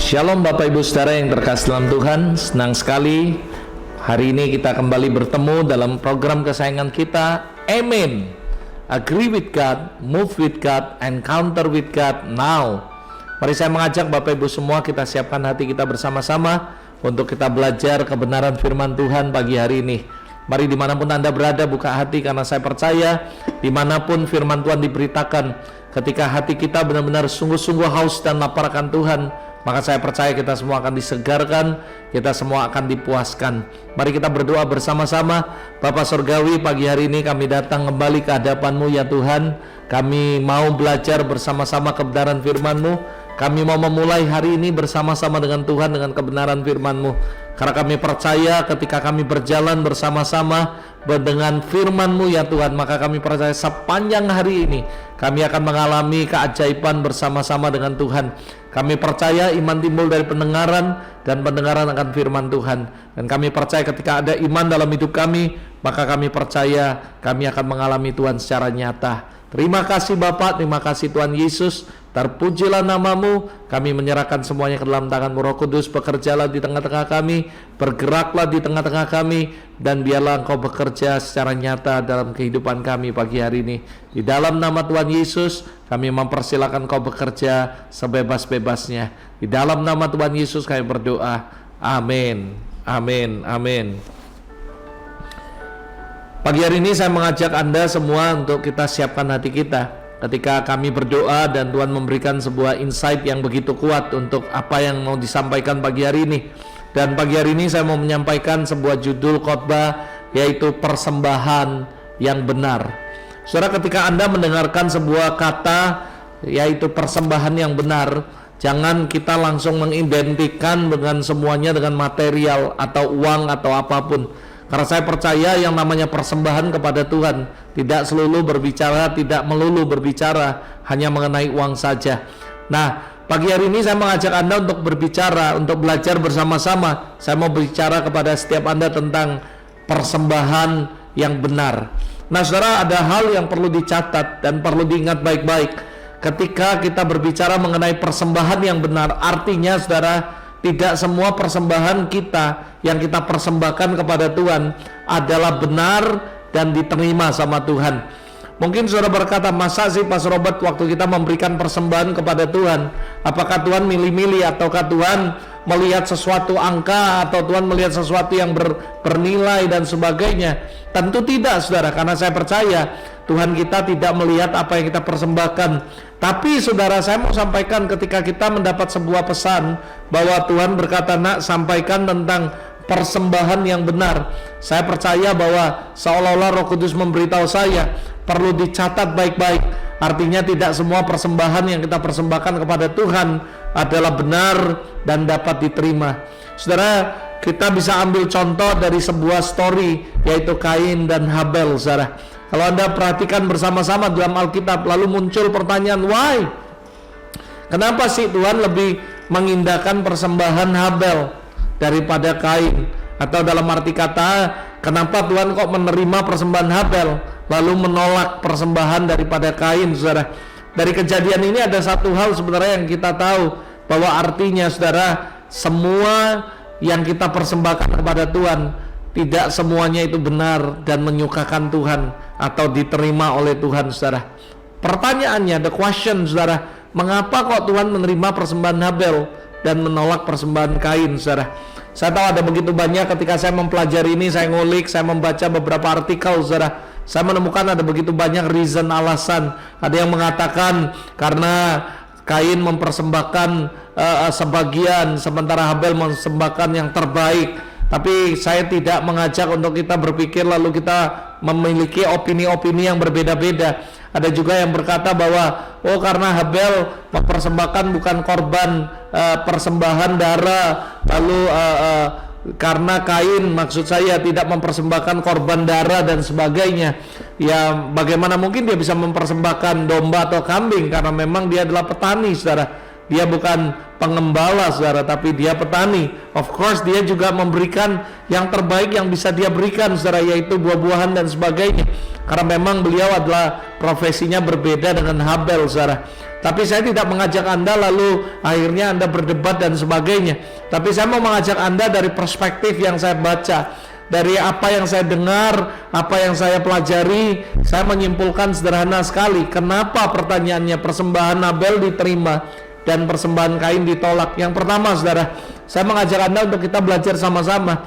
Shalom Bapak Ibu Saudara yang terkasih dalam Tuhan. Senang sekali hari ini kita kembali bertemu dalam program kesayangan kita, Amen. Agree with God, move with God, encounter with God now. Mari saya mengajak Bapak Ibu semua, kita siapkan hati kita bersama-sama untuk kita belajar kebenaran firman Tuhan pagi hari ini. Mari dimanapun Anda berada, buka hati, karena saya percaya dimanapun firman Tuhan diberitakan, ketika hati kita benar-benar sungguh-sungguh haus dan lapar akan Tuhan, maka saya percaya kita semua akan disegarkan, kita semua akan dipuaskan. Mari kita berdoa bersama-sama. Bapa Surgawi, pagi hari ini kami datang kembali ke hadapan-Mu ya Tuhan. Kami mau belajar bersama-sama kebenaran firman-Mu. Kami mau memulai hari ini bersama-sama dengan Tuhan, dengan kebenaran firman-Mu. Karena kami percaya ketika kami berjalan bersama-sama dengan firman-Mu ya Tuhan, maka kami percaya sepanjang hari ini kami akan mengalami keajaiban bersama-sama dengan Tuhan. Kami percaya iman timbul dari pendengaran, dan pendengaran akan firman Tuhan. Dan kami percaya ketika ada iman dalam hidup kami, maka kami percaya kami akan mengalami Tuhan secara nyata. Terima kasih Bapak, terima kasih Tuhan Yesus. Terpujilah nama-Mu. Kami menyerahkan semuanya ke dalam tangan-Mu Roh Kudus. Bekerjalah di tengah-tengah kami, bergeraklah di tengah-tengah kami, dan biarlah Engkau bekerja secara nyata dalam kehidupan kami pagi hari ini. Di dalam nama Tuhan Yesus, kami mempersilakan Engkau bekerja sebebas-bebasnya. Di dalam nama Tuhan Yesus kami berdoa. Amin. Amin. Amin. Pagi hari ini saya mengajak Anda semua untuk kita siapkan hati kita ketika kami berdoa, dan Tuhan memberikan sebuah insight yang begitu kuat untuk apa yang mau disampaikan pagi hari ini. Dan pagi hari ini saya mau menyampaikan sebuah judul khotbah, yaitu persembahan yang benar. Saudara, ketika Anda mendengarkan sebuah kata yaitu persembahan yang benar, jangan kita langsung mengidentikan dengan semuanya dengan material atau uang atau apapun. Karena saya percaya yang namanya persembahan kepada Tuhan tidak melulu berbicara hanya mengenai uang saja. Nah, pagi hari ini saya mengajak Anda untuk berbicara, untuk belajar bersama-sama. Saya mau bicara kepada setiap Anda tentang persembahan yang benar. Nah, saudara, ada hal yang perlu dicatat dan perlu diingat baik-baik. Ketika kita berbicara mengenai persembahan yang benar, artinya saudara, tidak semua persembahan kita yang kita persembahkan kepada Tuhan adalah benar dan diterima sama Tuhan. Mungkin saudara berkata, masa sih Pas Robert waktu kita memberikan persembahan kepada Tuhan, apakah Tuhan milih-milih, ataukah Tuhan melihat sesuatu angka, atau Tuhan melihat sesuatu yang bernilai dan sebagainya? Tentu tidak saudara, karena saya percaya Tuhan kita tidak melihat apa yang kita persembahkan. Tapi saudara, saya mau sampaikan ketika kita mendapat sebuah pesan bahwa Tuhan berkata, nak, sampaikan tentang persembahan yang benar. Saya percaya bahwa seolah-olah Roh Kudus memberitahu saya perlu dicatat baik-baik. Artinya tidak semua persembahan yang kita persembahkan kepada Tuhan adalah benar dan dapat diterima. Saudara, kita bisa ambil contoh dari sebuah story, yaitu Kain dan Habel, saudara. Kalau Anda perhatikan bersama-sama dalam Alkitab, lalu muncul pertanyaan, why? Kenapa sih Tuhan lebih mengindahkan persembahan Habel daripada Kain? Atau dalam arti kata, kenapa Tuhan kok menerima persembahan Habel lalu menolak persembahan daripada Kain, saudara? Dari kejadian ini ada satu hal sebenarnya yang kita tahu, bahwa artinya saudara, semua yang kita persembahkan kepada Tuhan tidak semuanya itu benar dan menyukakan Tuhan atau diterima oleh Tuhan, saudara. Pertanyaannya, the question, saudara, mengapa kok Tuhan menerima persembahan Habel dan menolak persembahan Kain, saudara? Saya tahu ada begitu banyak, ketika saya mempelajari ini, saya ngulik, saya membaca beberapa artikel, saudara. Saya menemukan ada begitu banyak reason, alasan. Ada yang mengatakan karena Kain mempersembahkan sebagian, sementara Habel mempersembahkan yang terbaik. Tapi saya tidak mengajak untuk kita berpikir lalu kita memiliki opini-opini yang berbeda-beda. Ada juga yang berkata bahwa karena Habel mempersembahkan bukan korban persembahan darah, lalu karena Kain, maksud saya, tidak mempersembahkan korban darah dan sebagainya. Ya, bagaimana mungkin dia bisa mempersembahkan domba atau kambing, karena memang dia adalah petani, saudara. Dia bukan pengembala saudara, tapi dia petani. Of course dia juga memberikan yang terbaik yang bisa dia berikan saudara, yaitu buah-buahan dan sebagainya, karena memang beliau adalah profesinya berbeda dengan Habel saudara. Tapi saya tidak mengajak Anda lalu akhirnya Anda berdebat dan sebagainya, tapi saya mau mengajak Anda dari perspektif yang saya baca, dari apa yang saya dengar, apa yang saya pelajari. Saya menyimpulkan sederhana sekali, kenapa pertanyaannya persembahan Habel diterima dan persembahan Kain ditolak. Yang pertama saudara, saya mengajak Anda untuk kita belajar sama-sama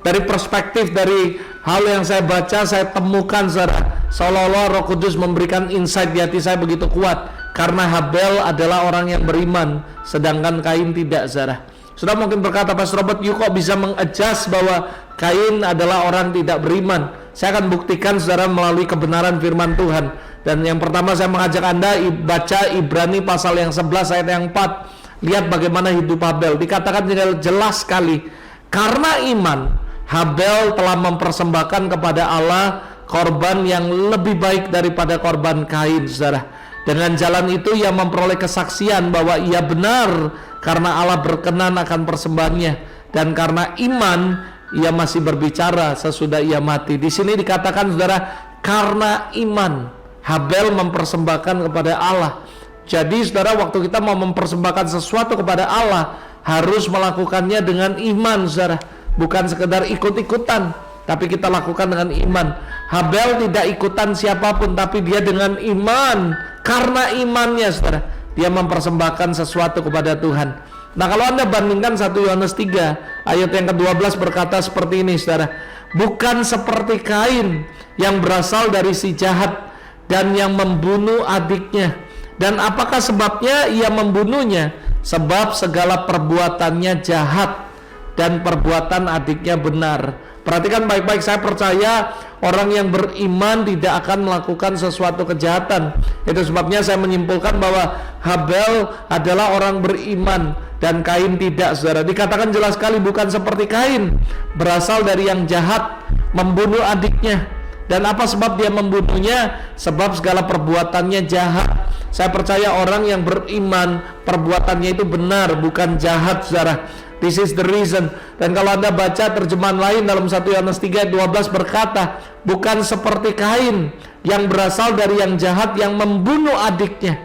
dari perspektif, dari hal yang saya baca, saya temukan saudara, seolah-olah Roh Kudus memberikan insight di hati saya begitu kuat, karena Habel adalah orang yang beriman sedangkan Kain tidak saudara. Sudah mungkin berkata, Pastor Robert, you kok bisa mengadjust bahwa Kain adalah orang tidak beriman? Saya akan buktikan saudara melalui kebenaran firman Tuhan. Dan yang pertama saya mengajak Anda baca Ibrani pasal yang 11 ayat yang 4. Lihat bagaimana hidup Habel. Dikatakan jelas sekali, karena iman Habel telah mempersembahkan kepada Allah korban yang lebih baik daripada korban Kain saudara. Dengan jalan itu ia memperoleh kesaksian bahwa ia benar karena Allah berkenan akan persembahannya, dan karena iman ia masih berbicara sesudah ia mati. Di sini dikatakan saudara, karena iman Habel mempersembahkan kepada Allah. Jadi saudara, waktu kita mau mempersembahkan sesuatu kepada Allah, harus melakukannya dengan iman saudara, bukan sekedar ikut-ikutan, tapi kita lakukan dengan iman. Habel tidak ikutan siapapun, tapi dia dengan iman. Karena imannya saudara, dia mempersembahkan sesuatu kepada Tuhan. Nah, kalau Anda bandingkan 1 Yohanes 3 ayat yang ke-12 berkata seperti ini saudara, bukan seperti Kain yang berasal dari si jahat dan yang membunuh adiknya. Dan apakah sebabnya ia membunuhnya? Sebab segala perbuatannya jahat dan perbuatan adiknya benar. Perhatikan baik-baik, saya percaya orang yang beriman tidak akan melakukan sesuatu kejahatan. Itu sebabnya saya menyimpulkan bahwa Habel adalah orang beriman dan Kain tidak saudara. Dikatakan jelas sekali, bukan seperti Kain, berasal dari yang jahat, membunuh adiknya. Dan apa sebab dia membunuhnya? Sebab segala perbuatannya jahat. Saya percaya orang yang beriman, perbuatannya itu benar, bukan jahat saudara. This is the reason. Dan kalau Anda baca terjemahan lain dalam 1 Yohanes 3 ayat 12 berkata, bukan seperti Kain yang berasal dari yang jahat, yang membunuh adiknya.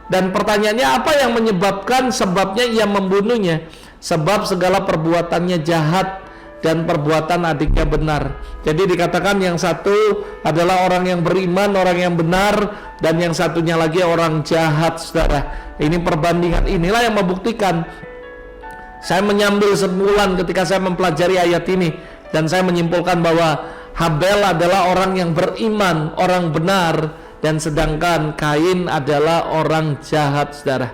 Dan pertanyaannya, apa yang menyebabkan sebabnya ia membunuhnya? Sebab segala perbuatannya jahat dan perbuatan adiknya benar. Jadi dikatakan yang satu adalah orang yang beriman, orang yang benar, dan yang satunya lagi orang jahat saudara. Ini perbandingan inilah yang membuktikan. Saya menyambil sebulan ketika saya mempelajari ayat ini, dan saya menyimpulkan bahwa Habel adalah orang yang beriman, orang benar, dan sedangkan Kain adalah orang jahat saudara.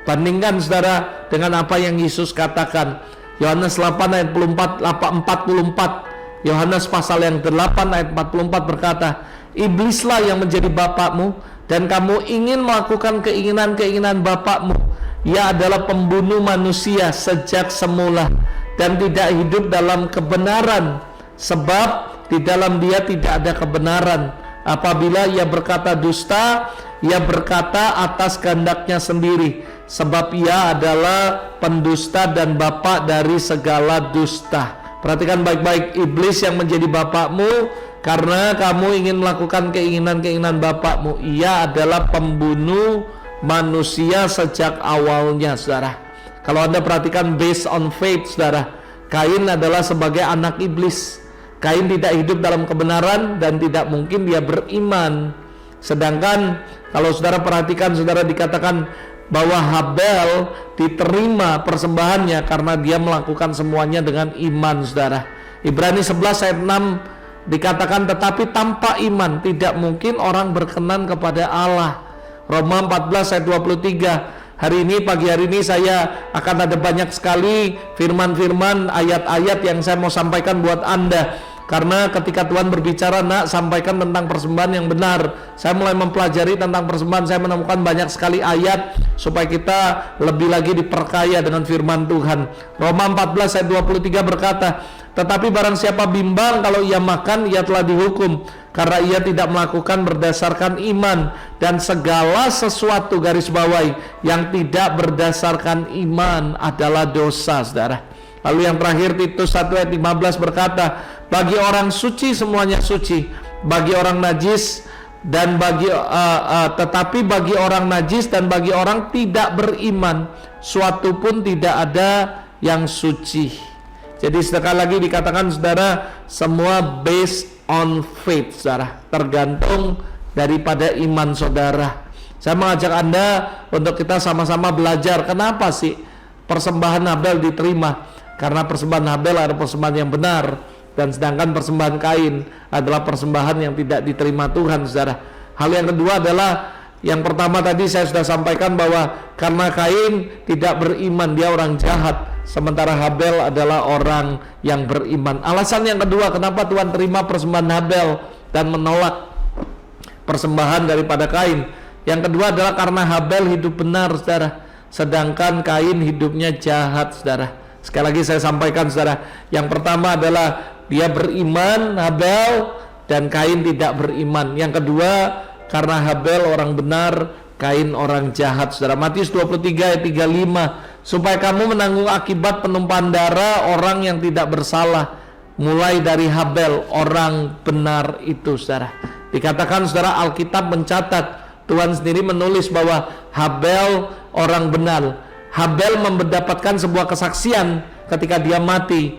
Bandingkan saudara dengan apa yang Yesus katakan. Yohanes 8 ayat 44, Yohanes pasal yang 8 ayat 44 berkata, iblislah yang menjadi bapakmu, dan kamu ingin melakukan keinginan-keinginan bapakmu. Ia adalah pembunuh manusia sejak semula dan tidak hidup dalam kebenaran, sebab di dalam dia tidak ada kebenaran. Apabila ia berkata dusta, ia berkata atas kehendaknya sendiri, sebab ia adalah pendusta dan bapa dari segala dusta. Perhatikan baik-baik, iblis yang menjadi bapakmu karena kamu ingin melakukan keinginan-keinginan bapakmu. Ia adalah pembunuh manusia sejak awalnya saudara. Kalau Anda perhatikan based on faith saudara, Kain adalah sebagai anak iblis. Kain tidak hidup dalam kebenaran dan tidak mungkin dia beriman. Sedangkan kalau saudara perhatikan, saudara dikatakan bahwa Habel diterima persembahannya karena dia melakukan semuanya dengan iman saudara. Ibrani 11 ayat 6 dikatakan, tetapi tanpa iman tidak mungkin orang berkenan kepada Allah. Roma 14 ayat 23. Hari ini, pagi hari ini saya akan ada banyak sekali firman-firman, ayat-ayat yang saya mau sampaikan buat Anda. Karena ketika Tuhan berbicara, nak sampaikan tentang persembahan yang benar, saya mulai mempelajari tentang persembahan. Saya menemukan banyak sekali ayat supaya kita lebih lagi diperkaya dengan firman Tuhan. Roma 14 ayat 23 berkata, tetapi barang siapa bimbang kalau ia makan, ia telah dihukum, karena ia tidak melakukan berdasarkan iman, dan segala sesuatu, garis bawahi, yang tidak berdasarkan iman adalah dosa, saudara. Lalu yang terakhir Titus 1 ayat 15 berkata, bagi orang suci semuanya suci, bagi orang najis dan tetapi bagi orang najis dan bagi orang tidak beriman, suatu pun tidak ada yang suci. Jadi sekali lagi dikatakan, saudara, semua based on faith, saudara, tergantung daripada iman saudara. Saya mengajak Anda untuk kita sama-sama belajar kenapa sih persembahan Habel diterima. Karena persembahan Habel adalah persembahan yang benar, dan sedangkan persembahan Kain adalah persembahan yang tidak diterima Tuhan, saudara. Hal yang kedua adalah, yang pertama tadi saya sudah sampaikan bahwa karena Kain tidak beriman, dia orang jahat, sementara Habel adalah orang yang beriman. Alasan yang kedua kenapa Tuhan terima persembahan Habel dan menolak persembahan daripada Kain. Yang kedua adalah karena Habel hidup benar, saudara, sedangkan Kain hidupnya jahat, saudara. Sekali lagi saya sampaikan, saudara, yang pertama adalah dia beriman, Habel, dan Kain tidak beriman. Yang kedua, karena Habel orang benar, Kain orang jahat, saudara. Matius 23 ayat 35, supaya kamu menanggung akibat penumpahan darah orang yang tidak bersalah, mulai dari Habel orang benar itu, saudara. Dikatakan, saudara, Alkitab mencatat, Tuhan sendiri menulis bahwa Habel orang benar. Habel mendapatkan sebuah kesaksian ketika dia mati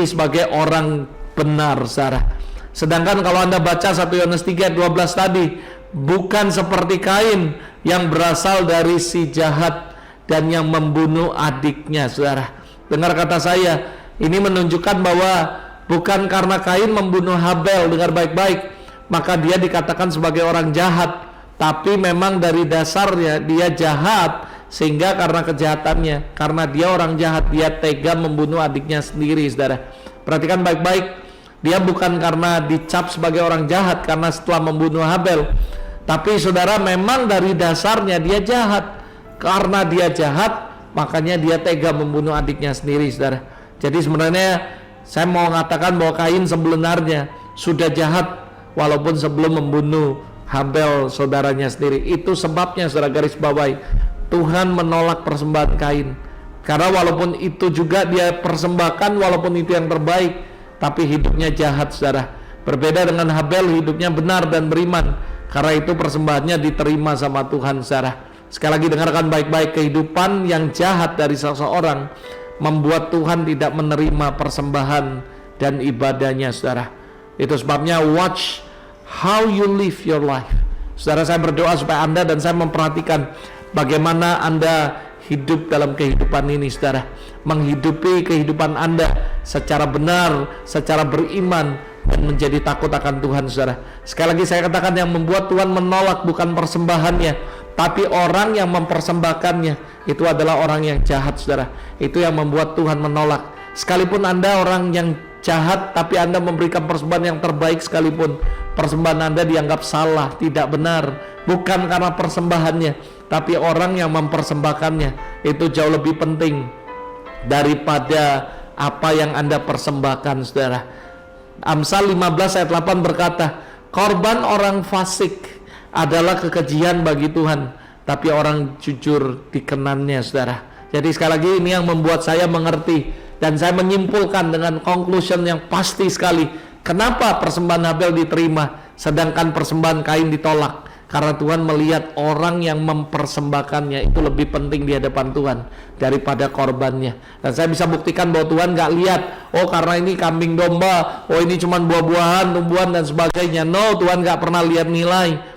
sebagai orang benar, saudara. Sedangkan kalau Anda baca 1 Yohanes 3 ayat 12 tadi, bukan seperti Kain yang berasal dari si jahat dan yang membunuh adiknya, saudara. Dengar kata saya, ini menunjukkan bahwa bukan karena Kain membunuh Habel, dengar baik-baik, maka dia dikatakan sebagai orang jahat, tapi memang dari dasarnya dia jahat. Sehingga karena kejahatannya, karena dia orang jahat, dia tega membunuh adiknya sendiri, saudara. Perhatikan baik-baik, dia bukan karena dicap sebagai orang jahat karena setelah membunuh Habel, tapi saudara, memang dari dasarnya dia jahat. Karena dia jahat, makanya dia tega membunuh adiknya sendiri, saudara. Jadi sebenarnya saya mau mengatakan bahwa Kain sebenarnya sudah jahat walaupun sebelum membunuh Habel, saudaranya sendiri. Itu sebabnya, saudara, garis bawahi, Tuhan menolak persembahan Kain. Karena walaupun itu juga dia persembahkan, walaupun itu yang terbaik, tapi hidupnya jahat, saudara. Berbeda dengan Habel, hidupnya benar dan beriman. Karena itu persembahannya diterima sama Tuhan, saudara. Sekali lagi dengarkan baik-baik, kehidupan yang jahat dari seseorang membuat Tuhan tidak menerima persembahan dan ibadahnya, saudara. Itu sebabnya watch how you live your life. Saudara, saya berdoa supaya Anda dan saya memperhatikan bagaimana Anda hidup dalam kehidupan ini, saudara. Menghidupi kehidupan Anda secara benar, secara beriman, dan menjadi takut akan Tuhan, saudara. Sekali lagi saya katakan, yang membuat Tuhan menolak bukan persembahannya, tapi orang yang mempersembahkannya. Itu adalah orang yang jahat, saudara. Itu yang membuat Tuhan menolak. Sekalipun Anda orang yang jahat, tapi Anda memberikan persembahan yang terbaik sekalipun, persembahan Anda dianggap salah, tidak benar. Bukan karena persembahannya, tapi orang yang mempersembahkannya. Itu jauh lebih penting daripada apa yang Anda persembahkan, saudara. Amsal 15 ayat 8 berkata, korban orang fasik adalah kekejian bagi Tuhan, tapi orang jujur dikenannya, saudara. Jadi sekali lagi ini yang membuat saya mengerti, dan saya menyimpulkan dengan conclusion yang pasti sekali, kenapa persembahan Habel diterima sedangkan persembahan Kain ditolak. Karena Tuhan melihat orang yang mempersembahkannya itu lebih penting di hadapan Tuhan daripada korbannya. Dan saya bisa buktikan bahwa Tuhan gak lihat, oh karena ini kambing domba, oh ini cuma buah-buahan, tumbuhan dan sebagainya. No, Tuhan gak pernah lihat nilai.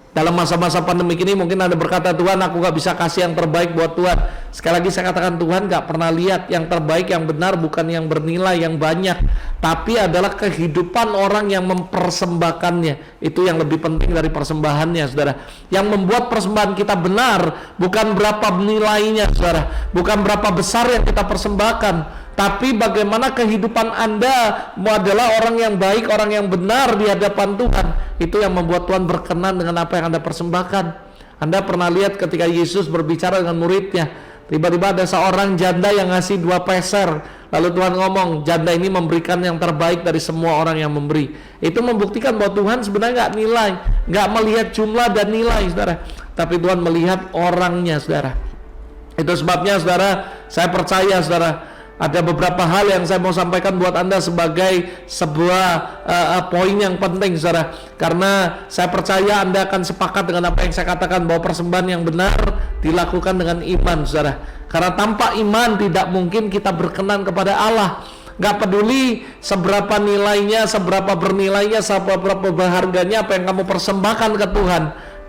Dalam masa-masa pandemi ini mungkin Anda berkata, Tuhan, aku gak bisa kasih yang terbaik buat Tuhan. Sekali lagi saya katakan, Tuhan gak pernah lihat yang terbaik, yang benar, bukan yang bernilai, yang banyak, tapi adalah kehidupan orang yang mempersembahkannya. Itu yang lebih penting dari persembahannya, saudara. Yang membuat persembahan kita benar bukan berapa nilainya, saudara, bukan berapa besar yang kita persembahkan, tapi bagaimana kehidupan Anda adalah orang yang baik, orang yang benar di hadapan Tuhan. Itu yang membuat Tuhan berkenan dengan apa yang Anda persembahkan. Anda pernah lihat ketika Yesus berbicara dengan muridnya, tiba-tiba ada seorang janda yang ngasih 2 peser. Lalu Tuhan ngomong, janda ini memberikan yang terbaik dari semua orang yang memberi. Itu membuktikan bahwa Tuhan sebenarnya nggak melihat jumlah dan nilai, saudara, tapi Tuhan melihat orangnya, saudara. Itu sebabnya, saudara, saya percaya, saudara, ada beberapa hal yang saya mau sampaikan buat Anda sebagai sebuah poin yang penting, saudara. Karena saya percaya Anda akan sepakat dengan apa yang saya katakan, bahwa persembahan yang benar dilakukan dengan iman, saudara. Karena tanpa iman tidak mungkin kita berkenan kepada Allah. Gak peduli seberapa nilainya, seberapa bernilainya, seberapa berharganya apa yang kamu persembahkan ke Tuhan,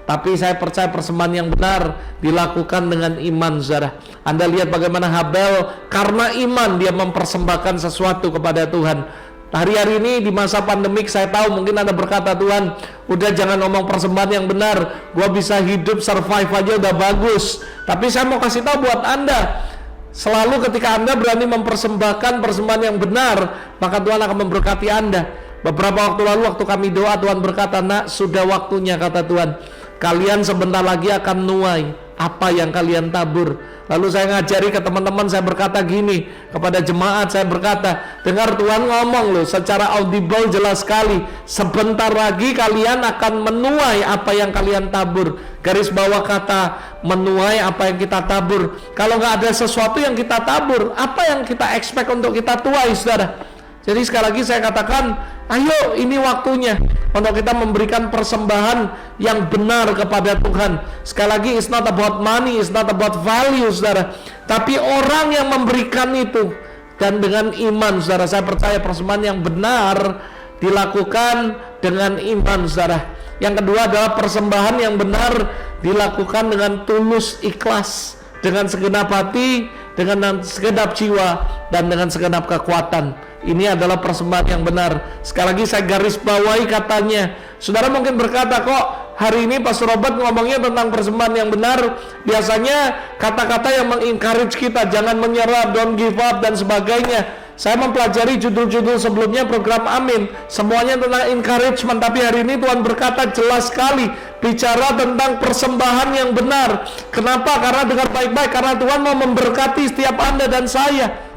tapi saya percaya persembahan yang benar dilakukan dengan iman, saudara. Anda lihat bagaimana Habel karena iman dia mempersembahkan sesuatu kepada Tuhan. Hari-hari ini di masa pandemik, saya tahu mungkin Anda berkata, Tuhan, udah jangan ngomong persembahan yang benar, gua bisa hidup survive aja udah bagus. Tapi saya mau kasih tahu buat Anda, selalu ketika Anda berani mempersembahkan persembahan yang benar, maka Tuhan akan memberkati Anda. Beberapa waktu lalu waktu kami doa, Tuhan berkata, nak, sudah waktunya, kata Tuhan, kalian sebentar lagi akan nuai apa yang kalian tabur. Lalu saya ngajari ke teman-teman, saya berkata gini kepada jemaat, saya berkata, dengar Tuhan ngomong loh secara audible jelas sekali, sebentar lagi kalian akan menuai apa yang kalian tabur. Garis bawah kata menuai apa yang kita tabur. Kalau nggak ada sesuatu yang kita tabur, apa yang kita expect untuk kita tuai, saudara? Jadi sekali lagi saya katakan, ayo ini waktunya untuk kita memberikan persembahan yang benar kepada Tuhan. Sekali lagi, it's not about money, it's not about value, saudara, tapi orang yang memberikan itu. Dan dengan iman, saudara, saya percaya persembahan yang benar dilakukan dengan iman, saudara. Yang kedua adalah persembahan yang benar dilakukan dengan tulus, ikhlas, dengan segenap hati, dengan segenap jiwa, dan dengan segenap kekuatan. Ini adalah persembahan yang benar. Sekali lagi saya garis bawahi katanya. Saudara mungkin berkata, kok hari ini Pastor Robert ngomongnya tentang persembahan yang benar. Biasanya kata-kata yang mengencourage kita, jangan menyerah, don't give up, dan sebagainya. Saya mempelajari judul-judul sebelumnya program Amin, semuanya tentang encouragement. Tapi hari ini Tuhan berkata jelas sekali, bicara tentang persembahan yang benar. Kenapa? Karena dengan baik-baik, karena Tuhan mau memberkati setiap Anda dan saya.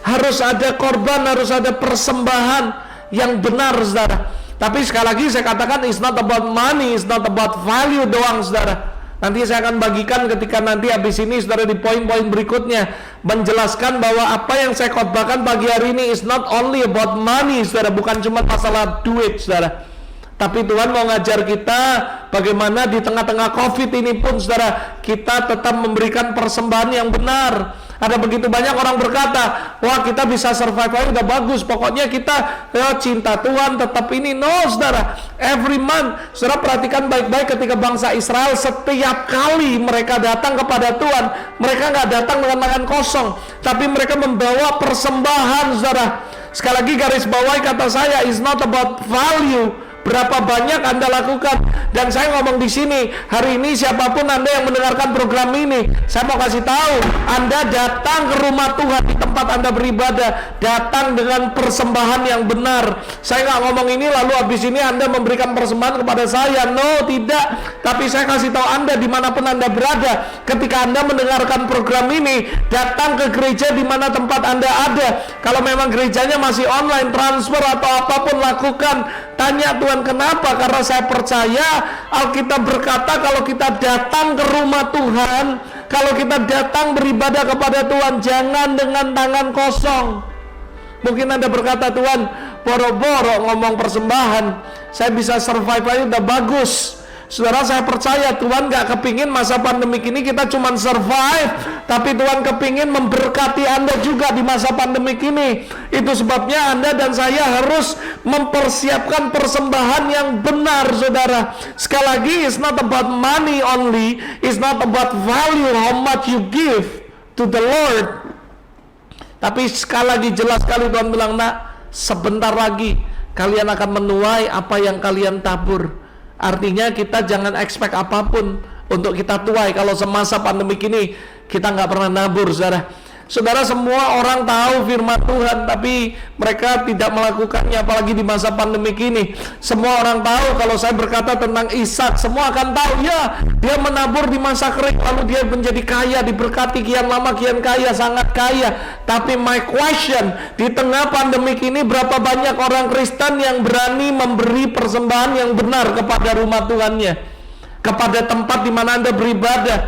Harus ada korban, harus ada persembahan yang benar, saudara. Tapi sekali lagi saya katakan, it's not about money, it's not about value doang, saudara. Nanti saya akan bagikan ketika nanti habis ini, saudara, di poin-poin berikutnya, menjelaskan bahwa apa yang saya khotbahkan pagi hari ini is not only about money, saudara. Bukan cuma masalah duit, saudara, tapi Tuhan mau ngajar kita bagaimana di tengah-tengah COVID ini pun, saudara, kita tetap memberikan persembahan yang benar. Ada begitu banyak orang berkata, wah kita bisa survive aja udah bagus, pokoknya kita cinta Tuhan tetap ini. No, saudara, every month, saudara perhatikan baik-baik ketika bangsa Israel setiap kali mereka datang kepada Tuhan, mereka nggak datang dengan tangan kosong, tapi mereka membawa persembahan, saudara. Sekali lagi garis bawahi kata saya, is not about value, berapa banyak Anda lakukan. Dan saya ngomong di sini hari ini, siapapun Anda yang mendengarkan program ini, saya mau kasih tahu, Anda datang ke rumah Tuhan di tempat Anda beribadah, datang dengan persembahan yang benar. Saya nggak ngomong ini lalu habis ini Anda memberikan persembahan kepada saya, no, tidak. Tapi saya kasih tahu Anda dimanapun Anda berada, ketika Anda mendengarkan program ini, datang ke gereja di mana tempat Anda ada. Kalau memang gerejanya masih online, transfer atau apapun, lakukan. Tanya Tuhan, kenapa? Karena saya percaya Alkitab berkata, kalau kita datang ke rumah Tuhan, kalau kita datang beribadah kepada Tuhan, jangan dengan tangan kosong. Mungkin Anda berkata, Tuhan, boro-boro ngomong persembahan, saya bisa survive aja udah bagus. Saudara, saya percaya Tuhan gak kepingin masa pandemik ini kita cuma survive, tapi Tuhan kepingin memberkati Anda juga di masa pandemik ini. Itu sebabnya Anda dan saya harus mempersiapkan persembahan yang benar, saudara. Sekali lagi, it's not about money only, it's not about value, how much you give to the Lord. Tapi sekali lagi jelas sekali Tuhan bilang, nak, sebentar lagi kalian akan menuai apa yang kalian tabur. Artinya kita jangan expect apapun untuk kita tuai. Kalau semasa pandemi ini kita nggak pernah nabur, saudara. Saudara, semua orang tahu firman Tuhan, tapi mereka tidak melakukannya, apalagi di masa pandemik ini. Semua orang tahu kalau saya berkata tentang Ishak, semua akan tahu, ya, dia menabur di masa kering, lalu dia menjadi kaya, diberkati kian lama kian kaya, sangat kaya. Tapi my question, di tengah pandemik ini berapa banyak orang Kristen yang berani memberi persembahan yang benar kepada rumah Tuhannya, kepada tempat di mana Anda beribadah?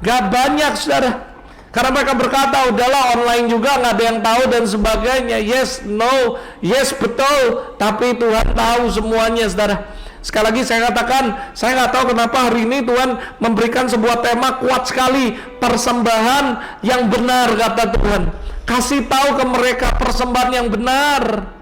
Gak banyak, saudara. Karena mereka berkata, udahlah online juga nggak ada yang tahu dan sebagainya. Yes, no, yes, betul. Tapi Tuhan tahu semuanya, saudara. Sekali lagi saya katakan, saya nggak tahu kenapa hari ini Tuhan memberikan sebuah tema kuat sekali, persembahan yang benar, kata Tuhan. Kasih tahu ke mereka persembahan yang benar.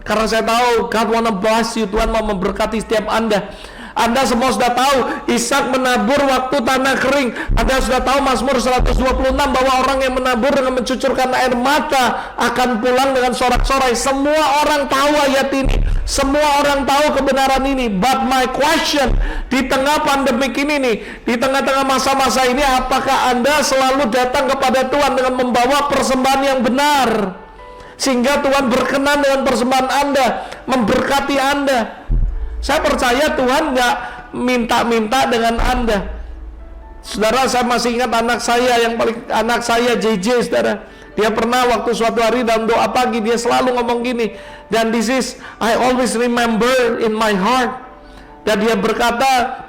Karena saya tahu God wanna bless you, Tuhan mau memberkati setiap Anda. Anda semua sudah tahu Ishak menabur waktu tanah kering. Anda sudah tahu Mazmur 126 bahwa orang yang menabur dengan mencucurkan air mata akan pulang dengan sorak-sorai. Semua orang tahu ayat ini, semua orang tahu kebenaran ini. But my question, di tengah pandemik ini nih, di tengah-tengah masa-masa ini, apakah Anda selalu datang kepada Tuhan dengan membawa persembahan yang benar, sehingga Tuhan berkenan dengan persembahan Anda, memberkati Anda? Saya percaya Tuhan nggak minta-minta dengan Anda. Saudara, saya masih ingat anak saya JJ, saudara. Dia pernah waktu suatu hari dalam doa pagi, dia selalu ngomong gini, dan this is I always remember in my heart. Dan dia berkata,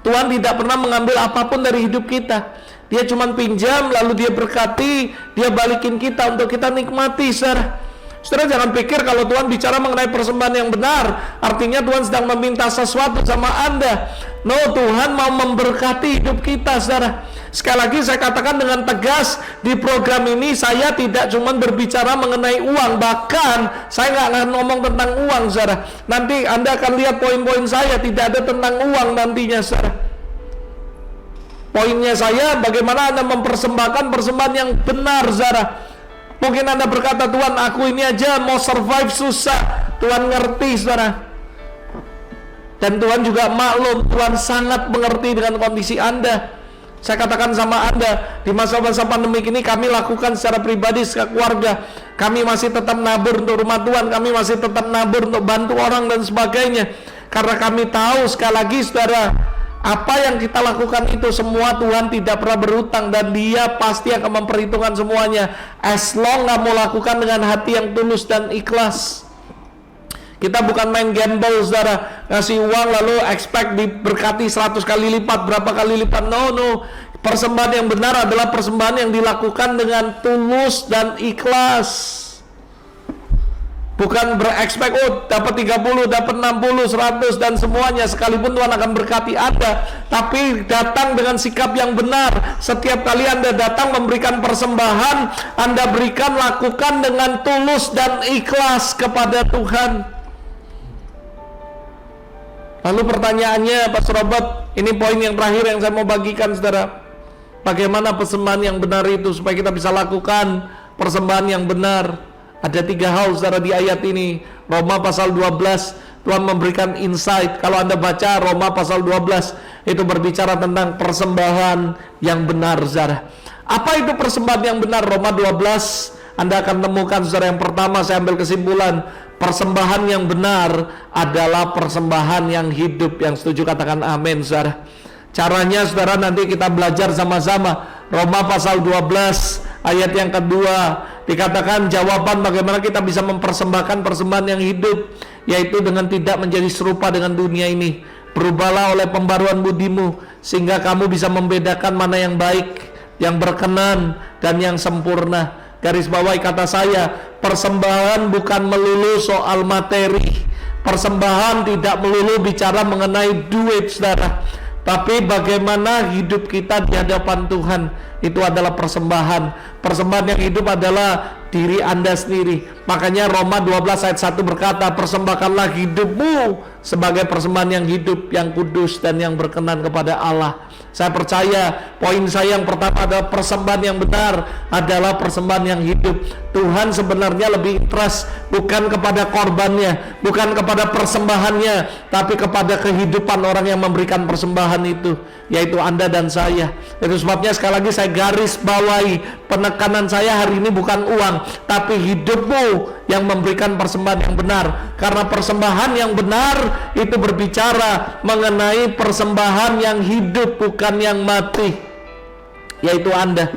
Tuhan tidak pernah mengambil apapun dari hidup kita. Dia cuma pinjam, lalu dia berkati, dia balikin kita untuk kita nikmati, saudara. Saudara, jangan pikir kalau Tuhan bicara mengenai persembahan yang benar, artinya Tuhan sedang meminta sesuatu sama Anda. No, Tuhan mau memberkati hidup kita, saudara. Sekali lagi saya katakan dengan tegas, di program ini saya tidak cuma berbicara mengenai uang, bahkan saya nggak akan ngomong tentang uang, saudara. Nanti Anda akan lihat poin-poin saya, tidak ada tentang uang nantinya, saudara. Poinnya saya, bagaimana Anda mempersembahkan persembahan yang benar, saudara. Mungkin Anda berkata, Tuhan, aku ini aja mau survive susah. Tuhan ngerti, saudara. Dan Tuhan juga maklum, Tuhan sangat mengerti dengan kondisi Anda. Saya katakan sama Anda, di masa-masa pandemik ini kami lakukan secara pribadi, secara keluarga. Kami masih tetap nabur untuk rumah Tuhan, kami masih tetap nabur untuk bantu orang dan sebagainya. Karena kami tahu, sekali lagi, saudara, apa yang kita lakukan itu semua Tuhan tidak pernah berhutang, dan Dia pasti akan memperhitungkan semuanya, as long kamu lakukan dengan hati yang tulus dan ikhlas. Kita bukan main gamble, saudara, ngasih uang lalu expect diberkati 100 kali lipat, berapa kali lipat. No. Persembahan yang benar adalah persembahan yang dilakukan dengan tulus dan ikhlas. Bukan berekspek, oh dapat 30, dapat 60, 100 dan semuanya, sekalipun Tuhan akan berkati Anda. Tapi datang dengan sikap yang benar. Setiap kali Anda datang memberikan persembahan, Anda berikan, lakukan dengan tulus dan ikhlas kepada Tuhan. Lalu pertanyaannya, Pastor Robert, ini poin yang terakhir yang saya mau bagikan, saudara. Bagaimana persembahan yang benar itu, supaya kita bisa lakukan persembahan yang benar? Ada 3 hal, saudara, di ayat ini. Roma pasal 12, Tuhan memberikan insight. Kalau Anda baca Roma pasal 12, itu berbicara tentang persembahan yang benar, saudara. Apa itu persembahan yang benar? Roma 12, Anda akan temukan, saudara, yang pertama saya ambil kesimpulan, persembahan yang benar adalah persembahan yang hidup. Yang setuju katakan amin, saudara. Caranya, saudara, nanti kita belajar sama-sama. Roma pasal 12 ayat yang kedua dikatakan jawaban bagaimana kita bisa mempersembahkan persembahan yang hidup, yaitu dengan tidak menjadi serupa dengan dunia ini. Berubahlah oleh pembaruan budimu, sehingga kamu bisa membedakan mana yang baik, yang berkenan, dan yang sempurna. Garis bawahi kata saya, persembahan bukan melulu soal materi. Persembahan tidak melulu bicara mengenai duit, saudara. Tapi bagaimana hidup kita di hadapan Tuhan, itu adalah persembahan. Persembahan yang hidup adalah diri Anda sendiri. Makanya Roma 12 ayat 1 berkata, persembahkanlah hidupmu sebagai persembahan yang hidup, yang kudus, dan yang berkenan kepada Allah. Saya percaya poin saya yang pertama adalah persembahan yang benar adalah persembahan yang hidup. Tuhan sebenarnya lebih interest bukan kepada korbannya, bukan kepada persembahannya, tapi kepada kehidupan orang yang memberikan persembahan itu, yaitu Anda dan saya. Itu sebabnya sekali lagi saya garis bawahi, penekanan saya hari ini bukan uang, tapi hidupmu yang memberikan persembahan yang benar. Karena persembahan yang benar itu berbicara mengenai persembahan yang hidup, bukan yang mati, yaitu Anda.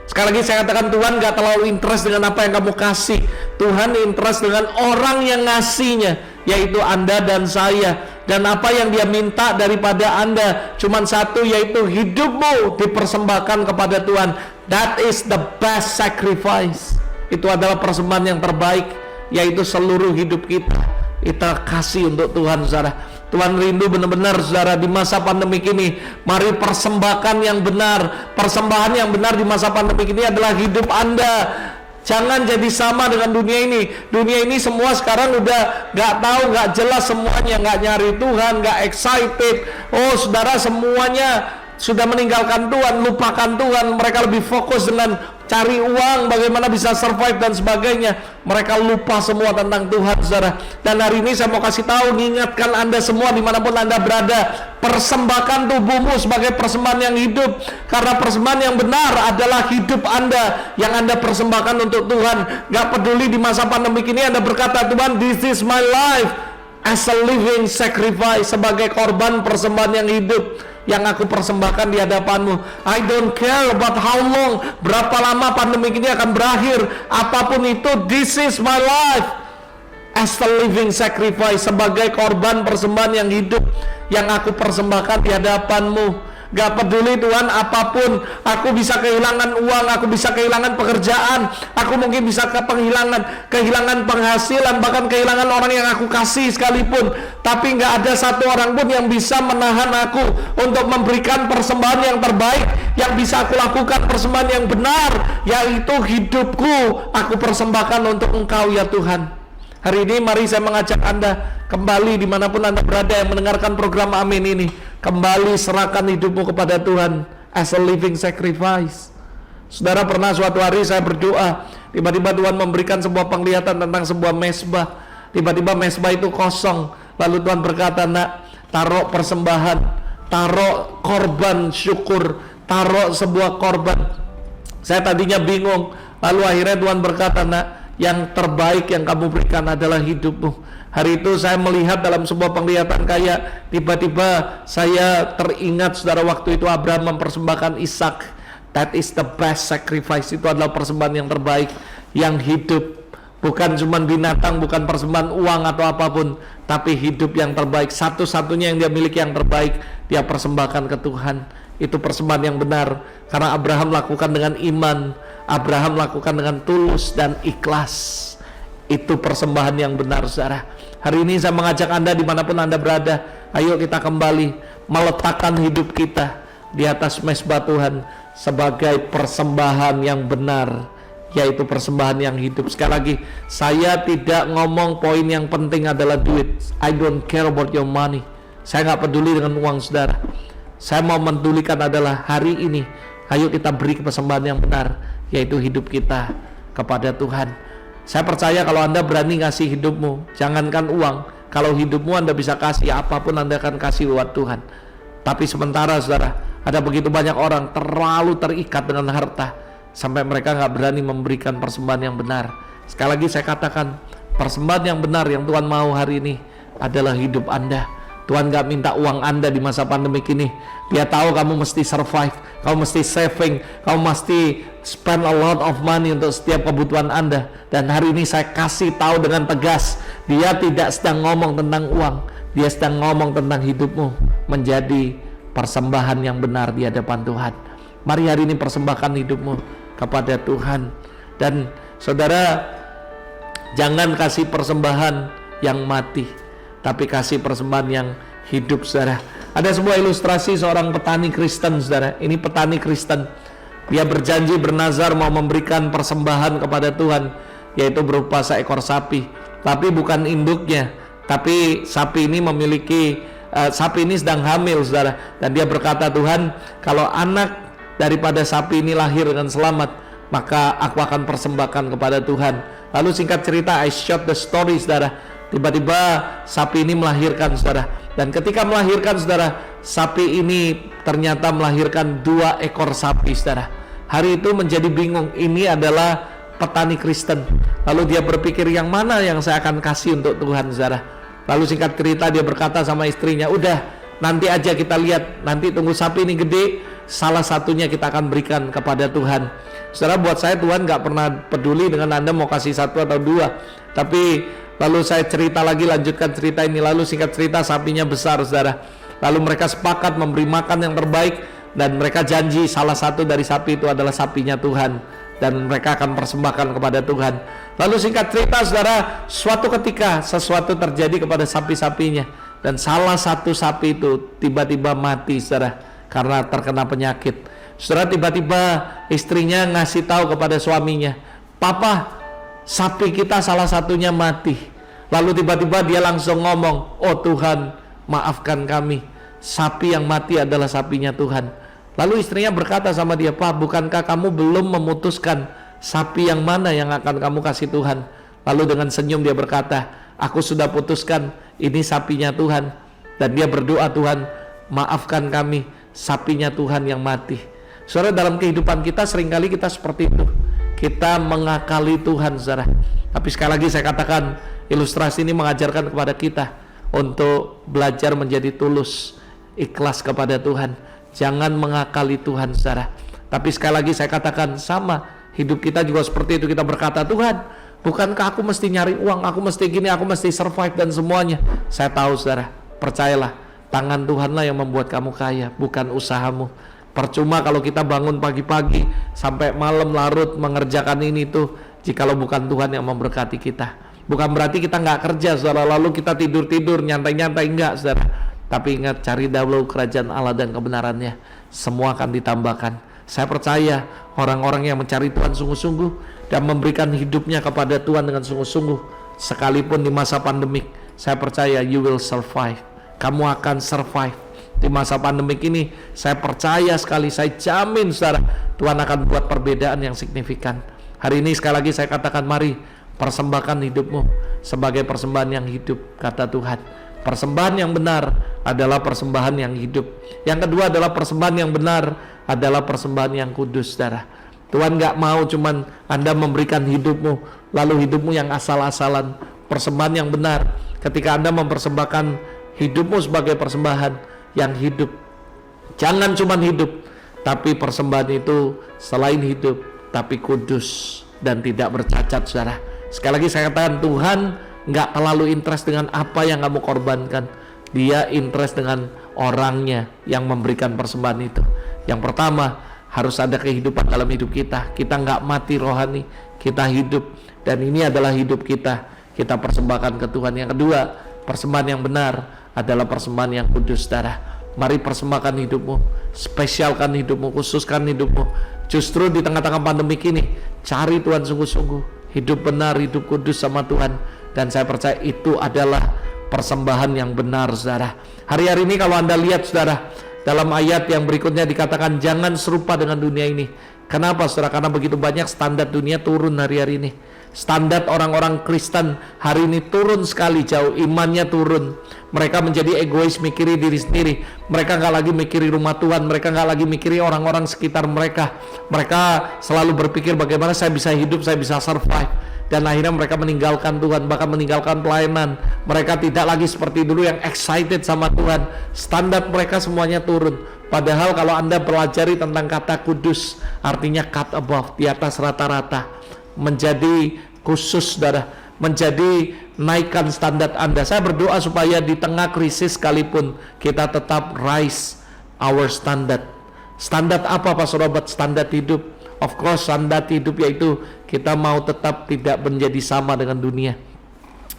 Sekali lagi saya katakan, Tuhan gak terlalu interest dengan apa yang kamu kasih. Tuhan interest dengan orang yang ngasihnya, yaitu Anda dan saya. Dan apa yang dia minta daripada Anda cuman satu, yaitu hidupmu dipersembahkan kepada Tuhan. That is the best sacrifice. Itu adalah persembahan yang terbaik, yaitu seluruh hidup kita kasih untuk Tuhan, saudara. Tuhan rindu benar-benar, saudara, di masa pandemik ini. Mari persembahkan yang benar. Persembahan yang benar di masa pandemik ini adalah hidup Anda. Jangan jadi sama dengan dunia ini. Dunia ini semua sekarang udah gak tahu, gak jelas semuanya, gak nyari Tuhan, gak excited. Oh saudara, semuanya sudah meninggalkan Tuhan, lupakan Tuhan. Mereka lebih fokus dengan cari uang, bagaimana bisa survive dan sebagainya. Mereka lupa semua tentang Tuhan, saudara. Dan hari ini saya mau kasih tahu, mengingatkan Anda semua dimanapun Anda berada, persembahkan tubuhmu sebagai persembahan yang hidup. Karena persembahan yang benar adalah hidup Anda yang Anda persembahkan untuk Tuhan. Gak peduli di masa pandemi ini Anda berkata, Tuhan, this is my life as a living sacrifice, sebagai korban persembahan yang hidup yang aku persembahkan di hadapanmu. I don't care about how long, berapa lama pandemi ini akan berakhir. Apapun itu, this is my life as a living sacrifice, sebagai korban persembahan yang hidup yang aku persembahkan di hadapanmu. Gak peduli Tuhan apapun, aku bisa kehilangan uang, aku bisa kehilangan pekerjaan, aku mungkin bisa kehilangan penghasilan, bahkan kehilangan orang yang aku kasih sekalipun. Tapi gak ada satu orang pun yang bisa menahan aku untuk memberikan persembahan yang terbaik, yang bisa aku lakukan persembahan yang benar, yaitu hidupku aku persembahkan untuk Engkau ya Tuhan. Hari ini mari saya mengajak Anda kembali dimanapun Anda berada yang mendengarkan program Amin ini. Kembali serahkan hidupmu kepada Tuhan as a living sacrifice. Saudara, pernah suatu hari saya berdoa, tiba-tiba Tuhan memberikan sebuah penglihatan tentang sebuah mezbah. Tiba-tiba mezbah itu kosong. Lalu Tuhan berkata, nak, taruh persembahan, taruh korban syukur, taruh sebuah korban. Saya tadinya bingung. Lalu akhirnya Tuhan berkata, nak, yang terbaik yang kamu berikan adalah hidupmu. Hari itu saya melihat dalam sebuah penglihatan kayak tiba-tiba saya teringat, saudara, waktu itu Abraham mempersembahkan Ishak. That is the best sacrifice. Itu adalah persembahan yang terbaik, yang hidup. Bukan cuma binatang, bukan persembahan uang atau apapun, tapi hidup yang terbaik. Satu-satunya yang dia miliki yang terbaik, dia persembahkan ke Tuhan. Itu persembahan yang benar, karena Abraham lakukan dengan iman, Abraham lakukan dengan tulus dan ikhlas. Itu persembahan yang benar, saudara. Hari ini saya mengajak Anda dimanapun Anda berada, ayo kita kembali meletakkan hidup kita di atas mezbah Tuhan sebagai persembahan yang benar, yaitu persembahan yang hidup. Sekali lagi, saya tidak ngomong poin yang penting adalah duit. I don't care about your money. Saya nggak peduli dengan uang, saudara. Saya mau mendulikan adalah hari ini, ayo kita beri persembahan yang benar, yaitu hidup kita kepada Tuhan. Saya percaya kalau Anda berani ngasih hidupmu, jangankan uang, kalau hidupmu Anda bisa kasih, apapun Anda akan kasih buat Tuhan. Tapi sementara, saudara, ada begitu banyak orang terlalu terikat dengan harta sampai mereka nggak berani memberikan persembahan yang benar. Sekali lagi saya katakan, persembahan yang benar yang Tuhan mau hari ini adalah hidup Anda. Tuhan gak minta uang Anda di masa pandemi ini. Dia tahu kamu mesti survive, kamu mesti saving, kamu mesti spend a lot of money untuk setiap kebutuhan Anda. Dan hari ini saya kasih tahu dengan tegas, dia tidak sedang ngomong tentang uang, dia sedang ngomong tentang hidupmu menjadi persembahan yang benar di hadapan Tuhan. Mari hari ini persembahkan hidupmu kepada Tuhan. Dan saudara, jangan kasih persembahan yang mati, tapi kasih persembahan yang hidup, saudara. Ada sebuah ilustrasi seorang petani Kristen, saudara. Ini petani Kristen. Dia berjanji bernazar mau memberikan persembahan kepada Tuhan, yaitu berupa seekor sapi. Tapi bukan induknya, tapi sapi ini memiliki sapi ini sedang hamil, saudara. Dan dia berkata, Tuhan, kalau anak daripada sapi ini lahir dengan selamat, maka aku akan persembahkan kepada Tuhan. Lalu singkat cerita, I short the story, saudara. Tiba-tiba sapi ini melahirkan, saudara. Dan ketika melahirkan, saudara, sapi ini ternyata melahirkan 2 ekor sapi, saudara. hari itu menjadi bingung, ini adalah petani Kristen. Lalu dia berpikir yang mana yang saya akan kasih untuk Tuhan, saudara. Lalu singkat cerita dia berkata sama istrinya, udah nanti aja kita lihat, nanti tunggu sapi ini gede, salah satunya kita akan berikan kepada Tuhan. Saudara, buat saya Tuhan gak pernah peduli dengan Anda mau kasih satu atau dua. Tapi lalu saya cerita lagi, lanjutkan cerita ini. Lalu singkat cerita sapinya besar, saudara. Lalu mereka sepakat memberi makan yang terbaik, dan mereka janji salah satu dari sapi itu adalah sapinya Tuhan, dan mereka akan persembahkan kepada Tuhan. Lalu singkat cerita, saudara, suatu ketika sesuatu terjadi kepada sapi-sapinya, dan salah satu sapi itu tiba-tiba mati, saudara, karena terkena penyakit. Saudara, tiba-tiba istrinya ngasih tahu kepada suaminya, "Papa, sapi kita salah satunya mati." Lalu tiba-tiba dia langsung ngomong, "Oh Tuhan, maafkan kami, sapi yang mati adalah sapinya Tuhan." Lalu istrinya berkata sama dia, "Pak, bukankah kamu belum memutuskan sapi yang mana yang akan kamu kasih Tuhan?" Lalu dengan senyum dia berkata, "Aku sudah putuskan, ini sapinya Tuhan." Dan dia berdoa, "Tuhan, maafkan kami, sapinya Tuhan yang mati." Saudara, dalam kehidupan kita seringkali kita seperti itu. Kita mengakali Tuhan, saudara. Tapi sekali lagi saya katakan, ilustrasi ini mengajarkan kepada kita untuk belajar menjadi tulus, ikhlas kepada Tuhan. Jangan mengakali Tuhan, saudara. Tapi sekali lagi saya katakan, sama hidup kita juga seperti itu. Kita berkata, "Tuhan, bukankah aku mesti nyari uang, aku mesti gini, aku mesti survive dan semuanya." Saya tahu, saudara, percayalah, tangan Tuhanlah yang membuat kamu kaya, bukan usahamu. Percuma kalau kita bangun pagi-pagi sampai malam larut mengerjakan ini tuh, jikalau bukan Tuhan yang memberkati kita. Bukan berarti kita nggak kerja, saudara, lalu kita tidur-tidur, nyantai-nyantai, enggak, saudara. Tapi ingat, cari dahulu kerajaan Allah dan kebenarannya, semua akan ditambahkan. Saya percaya orang-orang yang mencari Tuhan sungguh-sungguh dan memberikan hidupnya kepada Tuhan dengan sungguh-sungguh, sekalipun di masa pandemik, saya percaya you will survive. Kamu akan survive di masa pandemik ini. Saya percaya sekali, saya jamin, saudara, Tuhan akan buat perbedaan yang signifikan. Hari ini sekali lagi saya katakan, mari persembahkan hidupmu sebagai persembahan yang hidup, kata Tuhan. Persembahan yang benar adalah persembahan yang hidup. Yang kedua adalah persembahan yang benar adalah persembahan yang kudus, saudara. Tuhan gak mau cuman Anda memberikan hidupmu lalu hidupmu yang asal-asalan. Persembahan yang benar ketika Anda mempersembahkan hidupmu sebagai persembahan yang hidup. Jangan cuman hidup, tapi persembahan itu selain hidup tapi kudus dan tidak bercacat, saudara. Sekali lagi saya katakan, Tuhan nggak terlalu interest dengan apa yang kamu korbankan. Dia interest dengan orangnya yang memberikan persembahan itu. Yang pertama, harus ada kehidupan dalam hidup kita. Kita nggak mati rohani, kita hidup, dan ini adalah hidup kita. Kita persembahkan ke Tuhan. Yang kedua, persembahan yang benar adalah persembahan yang kudus, saudara. Mari persembahkan hidupmu, spesialkan hidupmu, khususkan hidupmu. Justru di tengah-tengah pandemik ini, cari Tuhan sungguh-sungguh, hidup benar, hidup kudus sama Tuhan. Dan saya percaya itu adalah persembahan yang benar, saudara. Hari-hari ini kalau Anda lihat, saudara, dalam ayat yang berikutnya dikatakan jangan serupa dengan dunia ini. Kenapa, saudara? Karena begitu banyak standar dunia turun hari-hari ini. Standar orang-orang Kristen hari ini turun sekali jauh, imannya turun. Mereka menjadi egois, mikiri diri sendiri. Mereka nggak lagi mikiri rumah Tuhan, mereka nggak lagi mikiri orang-orang sekitar mereka. Mereka selalu berpikir bagaimana saya bisa hidup, saya bisa survive. Dan akhirnya mereka meninggalkan Tuhan, bahkan meninggalkan pelayanan. Mereka tidak lagi seperti dulu yang excited sama Tuhan. Standar mereka semuanya turun. Padahal kalau Anda pelajari tentang kata kudus, artinya cut above, di atas rata-rata, menjadi khusus, saudara, menjadi naikkan standar Anda. Saya berdoa supaya di tengah krisis sekalipun kita tetap rise our standard. Standar apa, Pak Sobat? Standar hidup. Of course, standar hidup yaitu kita mau tetap tidak menjadi sama dengan dunia.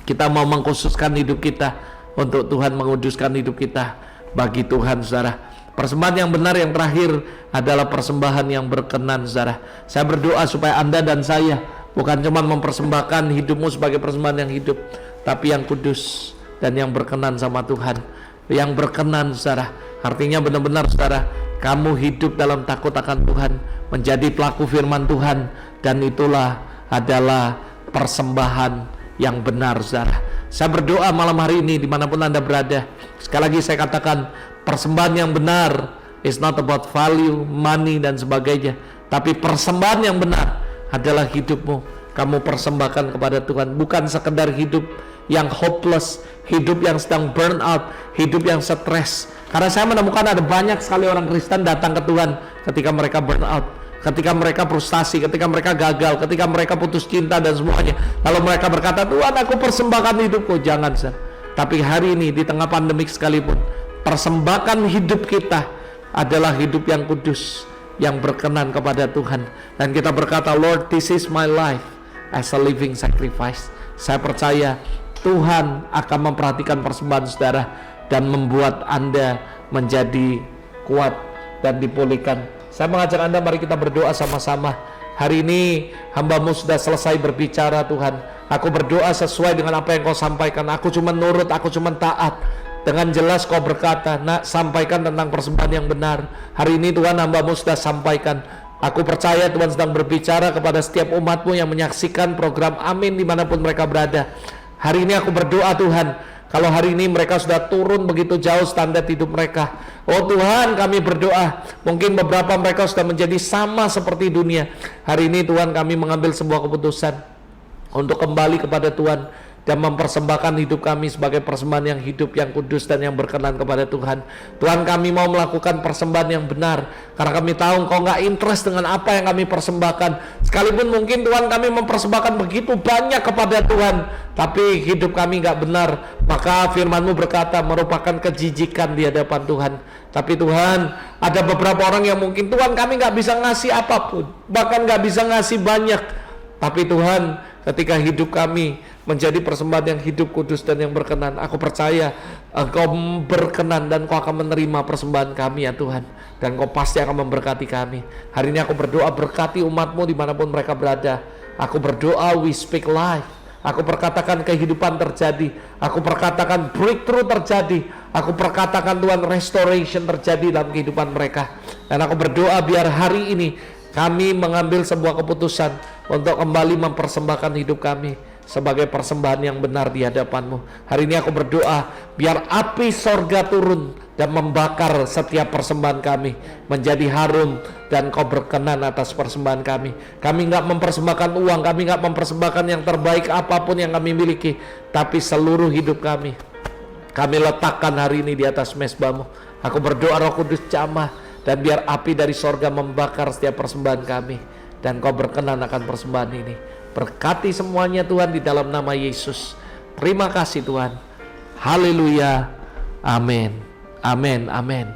Kita mau mengkhususkan hidup kita untuk Tuhan, menguduskan hidup kita bagi Tuhan, saudara. Persembahan yang benar yang terakhir adalah persembahan yang berkenan, saudara. Saya berdoa supaya Anda dan saya bukan cuma mempersembahkan hidupmu sebagai persembahan yang hidup, tapi yang kudus dan yang berkenan sama Tuhan. Yang berkenan, saudara, artinya benar-benar, saudara, kamu hidup dalam takut akan Tuhan, menjadi pelaku firman Tuhan, dan itulah adalah persembahan yang benar, saudara. Saya berdoa malam hari ini dimanapun Anda berada, sekali lagi saya katakan, persembahan yang benar is not about value, money dan sebagainya, Tapi persembahan yang benar adalah hidupmu. Kamu persembahkan kepada Tuhan, bukan sekedar hidup yang hopeless, hidup yang sedang burn out, hidup yang stres. Karena saya menemukan ada banyak sekali orang Kristen datang ke Tuhan ketika mereka burn out, ketika mereka frustasi, ketika mereka gagal, ketika mereka putus cinta dan semuanya. Lalu mereka berkata, Tuhan, aku persembahkan hidupku. Jangan, sir. Tapi hari ini di tengah pandemik sekalipun, persembahkan hidup kita adalah hidup yang kudus, yang berkenan kepada Tuhan. Dan kita berkata, Lord, this is my life as a living sacrifice. Saya percaya Tuhan akan memperhatikan persembahan saudara dan membuat Anda menjadi kuat dan dipulihkan. Saya mengajak Anda, mari kita berdoa sama-sama. Hari ini hamba-Mu sudah selesai berbicara, Tuhan. Aku berdoa sesuai dengan apa yang Kau sampaikan. Aku cuma nurut, aku cuma taat. Dengan jelas Kau berkata, nak, sampaikan tentang persembahan yang benar. Hari ini Tuhan, hamba-Mu sudah sampaikan. Aku percaya Tuhan sedang berbicara kepada setiap umat-Mu yang menyaksikan program Amin dimanapun mereka berada. Hari ini aku berdoa, Tuhan, kalau hari ini mereka sudah turun begitu jauh standar hidup mereka. Oh Tuhan, kami berdoa, mungkin beberapa mereka sudah menjadi sama seperti dunia. Hari ini Tuhan, kami mengambil sebuah keputusan untuk kembali kepada Tuhan dan mempersembahkan hidup kami sebagai persembahan yang hidup, yang kudus dan yang berkenan kepada Tuhan. Tuhan, kami mau melakukan persembahan yang benar karena kami tahu Engkau nggak interest dengan apa yang kami persembahkan. Sekalipun mungkin Tuhan, kami mempersembahkan begitu banyak kepada Tuhan, tapi hidup kami nggak benar, maka firman-Mu berkata merupakan kejijikan di hadapan Tuhan. Tapi Tuhan, ada beberapa orang yang mungkin, Tuhan, kami nggak bisa ngasih apapun, bahkan nggak bisa ngasih banyak. Tapi Tuhan, ketika hidup kami menjadi persembahan yang hidup, kudus dan yang berkenan, aku percaya Engkau berkenan dan Kau akan menerima persembahan kami, ya Tuhan. Dan Kau pasti akan memberkati kami. Hari ini aku berdoa, berkati umat-Mu dimanapun mereka berada. Aku berdoa, we speak life. Aku perkatakan kehidupan terjadi. Aku perkatakan breakthrough terjadi. Aku perkatakan Tuhan, restoration terjadi dalam kehidupan mereka. Dan aku berdoa biar hari ini kami mengambil sebuah keputusan untuk kembali mempersembahkan hidup kami sebagai persembahan yang benar di hadapan-Mu. Hari ini aku berdoa biar api sorga turun dan membakar setiap persembahan kami menjadi harum, dan Kau berkenan atas persembahan kami. Kami nggak mempersembahkan uang, kami nggak mempersembahkan yang terbaik apapun yang kami miliki, tapi seluruh hidup kami letakkan hari ini di atas mezbah-Mu. Aku berdoa Roh Kudus jamah, dan biar api dari sorga membakar setiap persembahan kami, dan Kau berkenan akan persembahan ini. Berkati semuanya Tuhan di dalam nama Yesus. Terima kasih Tuhan. Haleluya. Amin. Amin. Amin.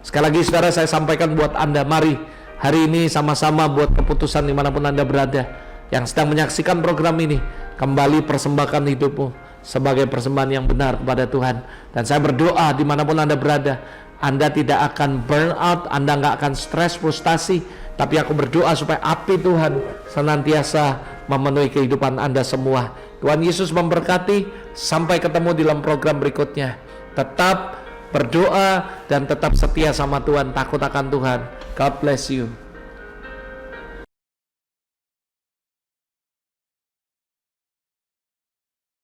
Sekali lagi saudara, saya sampaikan buat Anda, mari hari ini sama-sama buat keputusan dimanapun Anda berada yang sedang menyaksikan program ini. Kembali persembahkan hidupmu sebagai persembahan yang benar kepada Tuhan. Dan saya berdoa dimanapun Anda berada, Anda tidak akan burn out, Anda nggak akan stres, frustasi. Tapi aku berdoa supaya api Tuhan senantiasa memenuhi kehidupan Anda semua. Tuhan Yesus memberkati. Sampai ketemu di dalam program berikutnya. Tetap berdoa dan tetap setia sama Tuhan, takut akan Tuhan. God bless you.